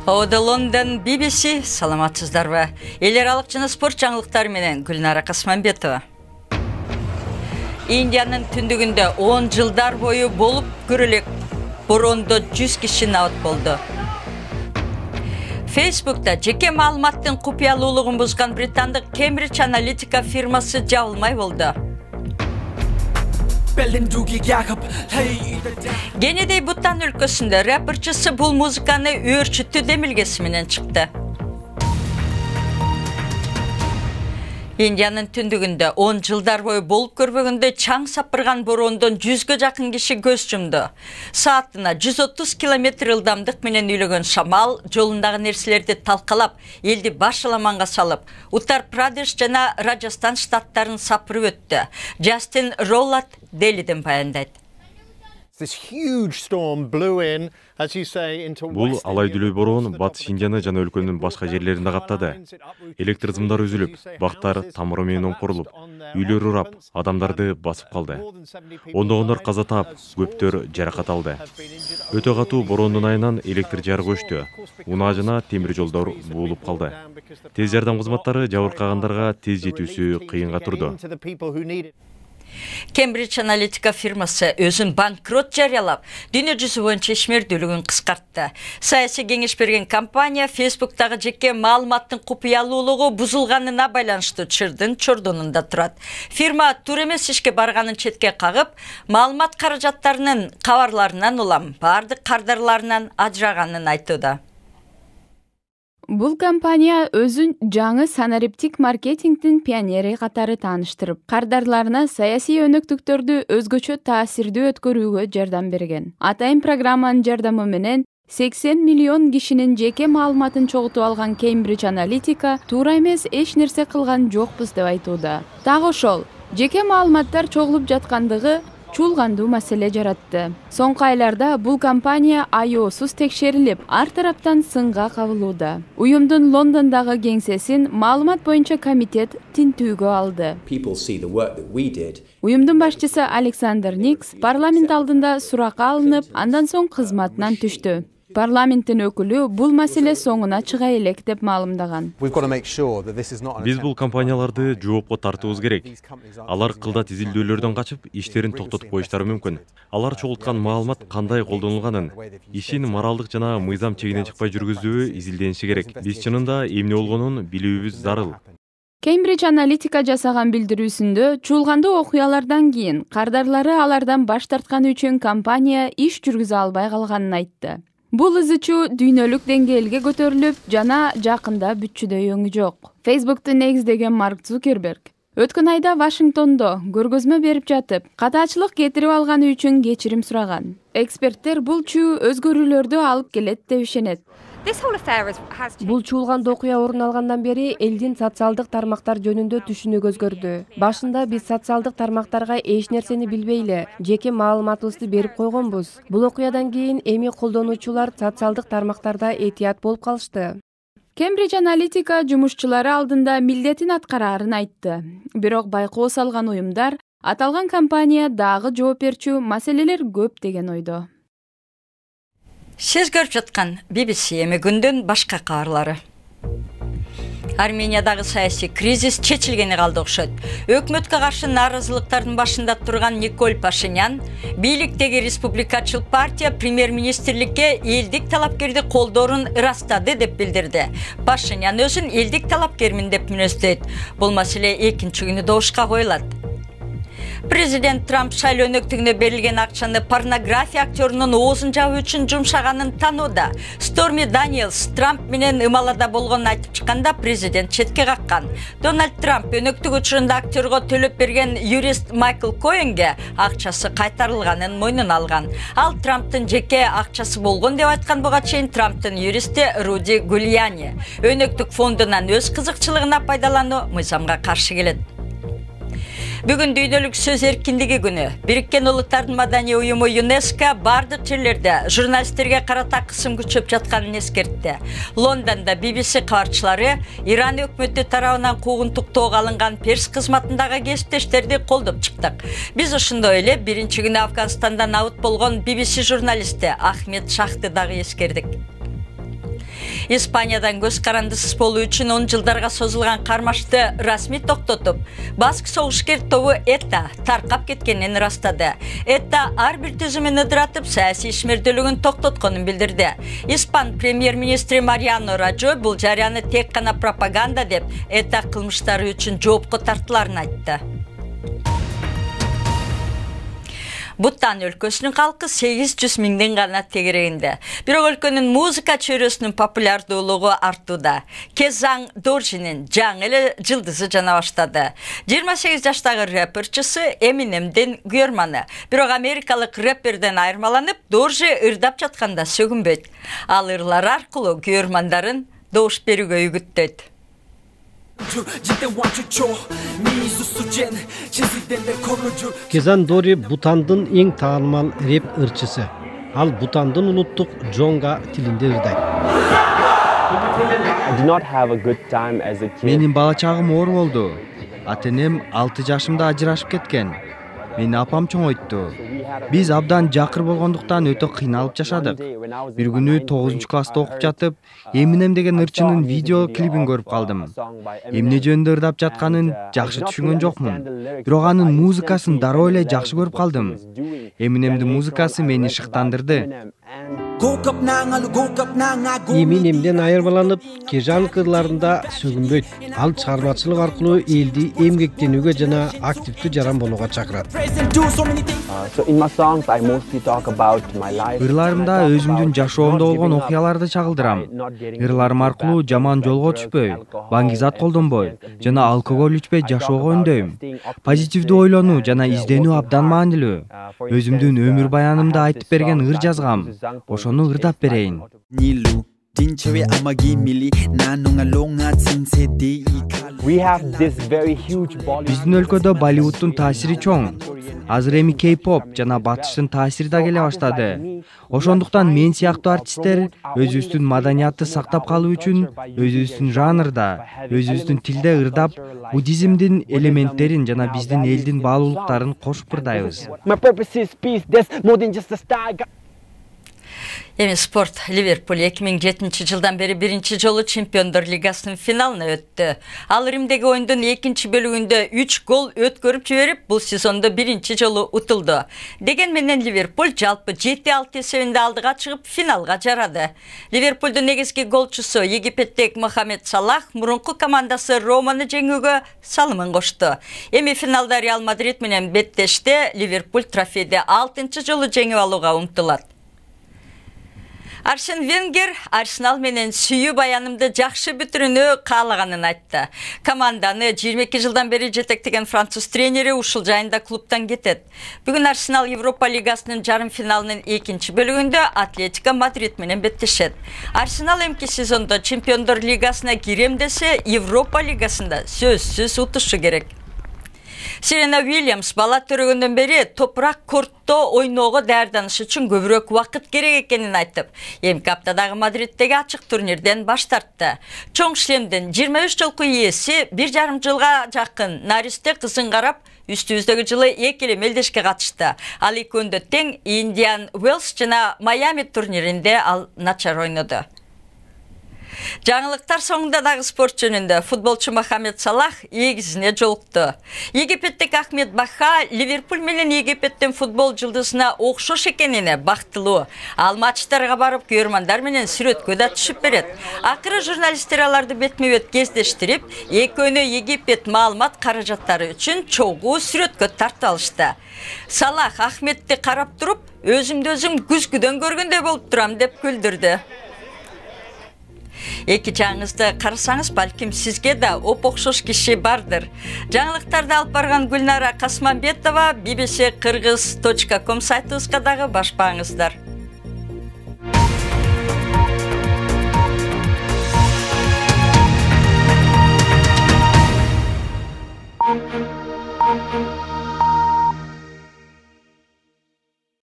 Ода Лондон, BBC, саламатсыздарбы. Эл аралык жана спорт жаңылыктары менен Гүлнара Касманбетова. Индиянын түндүгүндө 10 жылдар бою болуп көрөлөк бороондо 100 киши набат болду. Facebook'ta жеке маалыматтын купуялуулугун бузган британдык Cambridge Analytica фирмасы жабылмай болду. Генедей Буттан өлкөсүндө рэперчisi бул музыканы өөрчүттү демилгеси менен чыкты. Индиянын түндүгүндө 10 жылдар бою болуп көрбөгөндө чаң сапырган бороондон 100гө жакын киши көз жумду. Саатына 130 км ылдамдык менен үйлөгөн шамал жолундагы нерселерди талкалап, элди баш аламанга салып, Уттар Прадеш жана Раджастан штаттарын сапырып өттү. Джастин Роллат Делиден баяндайт. Бул алай-дүлөй бороон батыш Индияны жана өлкөнүн башка жерлеринде каптады. Электр сымдары үзүлүп, бактар тамыры менен оңкурулуп, үйлөр урап, адамдарды басып калды. Ондогондор каза таап, көптөр жаракат алды. Өтө катуу бороондун айынан электр жарыгы өчтү. Унаа жана темир жолдор буулуп калды. Тез жардам кызматтары жабыркагандарга тез жетүүсү кыйынга турду. Cambridge Analytica фирмасы өзүн банкрот жарыялап, дүйнө жүзү боюнча ишмердүүлүгүн кыскартты. Саясий кеңеш берген компания Facebook'тагы жеке маалыматтын купуялуулугу бузулганына байланыштуу чырдын чордонунда турат. Фирма туура эмес ишке барганын четке кагып, маалымат каражаттарынын кабарларынан улам бардык кардарларынан ажыраганын айтууда. Бул компания өзүн жаңы санариптик маркетингдин пионери катары тааныштырып, кардарларына саясий өнөктүктөрдү өзгөчө таасирдүү өткөрүүгө жардам берген. Атайын программанын жардамы менен 80 миллион кишинин жеке маалыматын чогултуп алган Cambridge Analytica туура эмес эч нерсе кылган жокпуз деп айтууда. Так ошол, жеке маалыматтар чогулуп жаткандыгы чуулгандуу маселе жаратты. Соңку айларда бул компания айоосуз текшерилип, ар тараптан сынга кабылууда. Уюмдун Лондондогу кеңсесин маалымат боюнча комитет тинтүүгө алды. Уюмдун башчысы Александр Никс парламент алдында суракка алынып, андан соң кызматынан түштү. Парламенттин өкүлү бул маселе соңуна чыга элек деп маалымдаган. Биз бул компанияларды жоопко тартуубуз керек. Алар кылдат изилдөөлөрдөн качып, иштерин токтотуп коюштары мүмкүн. Алар чогулткан маалымат кандай колдонулганын, ишин моралдык жана мыйзам чегинен чыкпай жүргүзүүбү изилдениши керек. Биз чынында эмне болгонун билүүбүз зарыл. Cambridge Analytica жасаган билдирүүсүндө чуулгандуу окуялардан кийин кардарлары алардан баш тартканы үчүн компания иш жүргүзө албай калганын айтты. Бул изичүү дүйнөлүк деңгээлге көтөрүлүп, жана жакында бүтчүдөй өңү жок. Facebook'ты негиздеген Марк Цукерберг өткөн айда Вашингтондо көргөзмө берип жатып, катаачылык кетирип алганы үчүн кечирим сураган. Эксперттер бул чүү өзгөрүүлөрдү алып келет деп ишенет. Бул чуулгандуу окуя орун алгандан бери элдин социалдык тармактар жөнүндө түшүнүгү өзгөрдү. Башында биз социалдык тармактарга эч нерсени билбей эле жеке маалыматыбызды берип койгонбуз. Бул окуядан кийин эми колдонуучулар социалдык тармактарда этият болуп калышты. Cambridge Analytica жумушчулары алдында милдетин аткараарын айтты. Бирок байкоо салган уюмдар аталган компания дагы жооп берчү маселелер көп деген ойдо. Сиз көрүп жаткан BBC эми күндүн башка кабарлары. Армениядагы саясий кризис чечилгени калды окшойт. Өкмөткө каршы нааразылыктардын башында турган Николь Пашинян, бийликтеги республикачыл партия премьер-министрликке элдик талапкерди колдоорун ырастады деп билдирди. Пашинян өзүн элдик талапкермин деп мүнөздөйт. Бул маселе экинчи күнү добушка коюлат. Президент Трамп шайлоо өнөктүгүнө берилген акчаны порнография актерунун оозун жабуу үчүн жумшаганын танууда. Сторми Даниэлс Трамп менен ымалада болгонун айтып чыкканда президент четке каккан. Дональд Трамп өнөктүк учурунда актерго төлөп берген юрист Майкл Коэнге акчасы кайтарылганын мойнуна алган. Ал Трамптын жеке акчасы болгон деп айткан буга чейин Трамптын юристи Руди Гульяни өнөктүк фондунан өз кызыкчылыгына пайдалануу мыйзамга каршы келет. Бүгін дүйнөлүк сөз эркиндиги күнү. Бириккен Улуттардын Маданий уюму ЮНЕСКО бардык жерлерде журналисттерге карата кысым күчөп жатканын эскертти. Лондонда BBC кабарчылары Иран өкмөтү тарабынан куугунтуктоого алынган Перс кызматындагы кесиптештерди колдоп чыктык. Биз ошондой эле биринчи күнү Афганистандан абыт болгон BBC журналисти Ахмед Шахты дагы эскердик. Испаниядан көз карандысыз болуу үчүн 10 жылдарга созулган кармашты расмий токтотуп, баск согушкер тобу ETA таркап кеткенин ырастады. ETA ар бир түзүмүн ыдыратып, саясий ишмердүүлүгүн токтотконун билдирди. Испан премьер-министри Мариано Раджой бул жарыяны тек гана пропаганда деп, ETA кылмыштары үчүн жоопко тартыларын айтты. Буттан өлкөсүнүн калкы 800 миңден гана тегерегинде. Бирок өлкөнүн музыка чөйрөсүнүн популярдуулугу артууда. Кезаң Доржинин жаңы эле жылдызы жана баштады. 28 жаштагы рэперчысы Эминемдин күйөрманы. Бирок америкалык рэперден айырмаланып, Доржи ырдап жатканда сөгүнбөйт. Ал ырлар аркылуу күйөрмандарын добуш берүүгө үгүттөйт. Кезан Дори Бутандын эң таанымал рэп ырчысы. Ал Бутандын улуттук джонга тилинде ырдайт. Менин бала чагым оор болду. Ата-энем 6 жашымда ажырашып кеткен. Мени апам чоңойтtu. Биз абдан жакыр болгондуктан өтө кыйналып жашадык. Бир күнү 9-класста окуп жатып, Эминем деген ырчынын видео клипин көрүп калдым. Эмне жөнүндө ырдап жатканын жакшы түшүнгөн жокмун. Бирок анын музыкасын дароо эле жакшы көрүп калдым. Эминемдин музыкасы мени шыктандырды. Эминемден айырмаланып, Кежан кырларында сөгүнбөйт. Ал чыгармачылык аркылуу элди эмгектенүүгө жана активдүү жаран болууга чакырат. Ырларымда өзүмдүн жашоомдо болгон окуяларды чагылдырам. Ырларым аркылуу жаман жолго түшпөй, баңгизат колдонбой жана алкоголь ичпей жашоого үндөйм. Позитивдүү ойлонуу жана изденүү абдан маанилүү. Өзүмдүн өмүр баянымда айтып берген ыр жазгам. Ошону ырдап берейин. Биздин өлкөдө Болливудтун таасири чоң. Азыр эми K-pop жана батыштын таасири да келе баштады. Ошондуктан мен сыяктуу артисттер өзүбүздүн маданиятты сактап калуу үчүн өзүбүздүн жанрда, өзүбүздүн тилде ырдап, буддизмдин элементтерин жана биздин элдин баалуулуктарын кошуп ырдайбыз. Эми спорт. Ливерпуль 2007 жылдан бери биринчи жолу Чемпиондор лигасынын финалына өттү. Ал Римдеги оюндун экинчи бөлүгүндө 3 гол өткөрүп жиберип, бул сезондо биринчи жолу утулду. Деген менен Ливерпуль жалпы 7-6 эсебинде алдыга чыгып финалга жарады. Ливерпулдун негизги голчусу Египеттик Мохамед Салах мурунку командасы Романы жеңүүгө салымын кошту. Эми финалда Реал Мадрид менен беттеште Ливерпуль трофейди 6-чы жолу жеңип алууга умтулат. Арсен Венгер Арсенал менен сүйүү баянымды жакшы бүтүрүүнү каалаганын айтты. Команданы 22 жылдан бери жетектеген француз тренери ушул жайында клубтан кетет. Бүгүн Арсенал Европа лигасынын жарым финалынын экинчи бөлүгүндө Атлетико Мадрид менен беттешет. Арсенал эмки сезондо Чемпиондор лигасына кирем десе, Европа лигасында сөзсүз утушу керек. Серена Уильямс бала төрөгөндөн бери топурак кортто ойноого даярданыш үчүн көбүрөөк убакыт керек экенин айтып, эмки аптадагы Мадриттеги ачык турнирден баш тартты. Чоң шлемдин 23 жолку ээси 1,5 жылга жакын Наристе кызын карап, үстүбүздөгү жылы эки эле мелдешке катышты. Ал экөөндө тең Индиан Уэльс жана Майами турниринде ал начар ойноду. Жаңылыктар соңунда дагы спорт жөнүндө. Футболчу Мохамед Салах эгизине жолукту. Египеттик Ахмед Баха Ливерпуль менен Египеттин футбол жылдызына окшош экенине бактылуу. Ал матчтарга барып, күйөрмандар менен сүрөткө да түшүп берет. Акыры журналисттер аларды бетме-бет кездештирип, экөөнү Египет маалымат каражаттары үчүн чогуу сүрөткө тартып алышты. Салах Ахмедти карап туруп, өзүмдү өзүм күзгүдөн көргөндөй болуп турам деп күлдүрдү. Эки жаңызды карасаңыз, балким сизге да окшош киши бардыр. Жаңылыктарды алып барган Гүлнара Касманбетова BBC Kırgız.com сайтыбызга дагы башпаңыздар.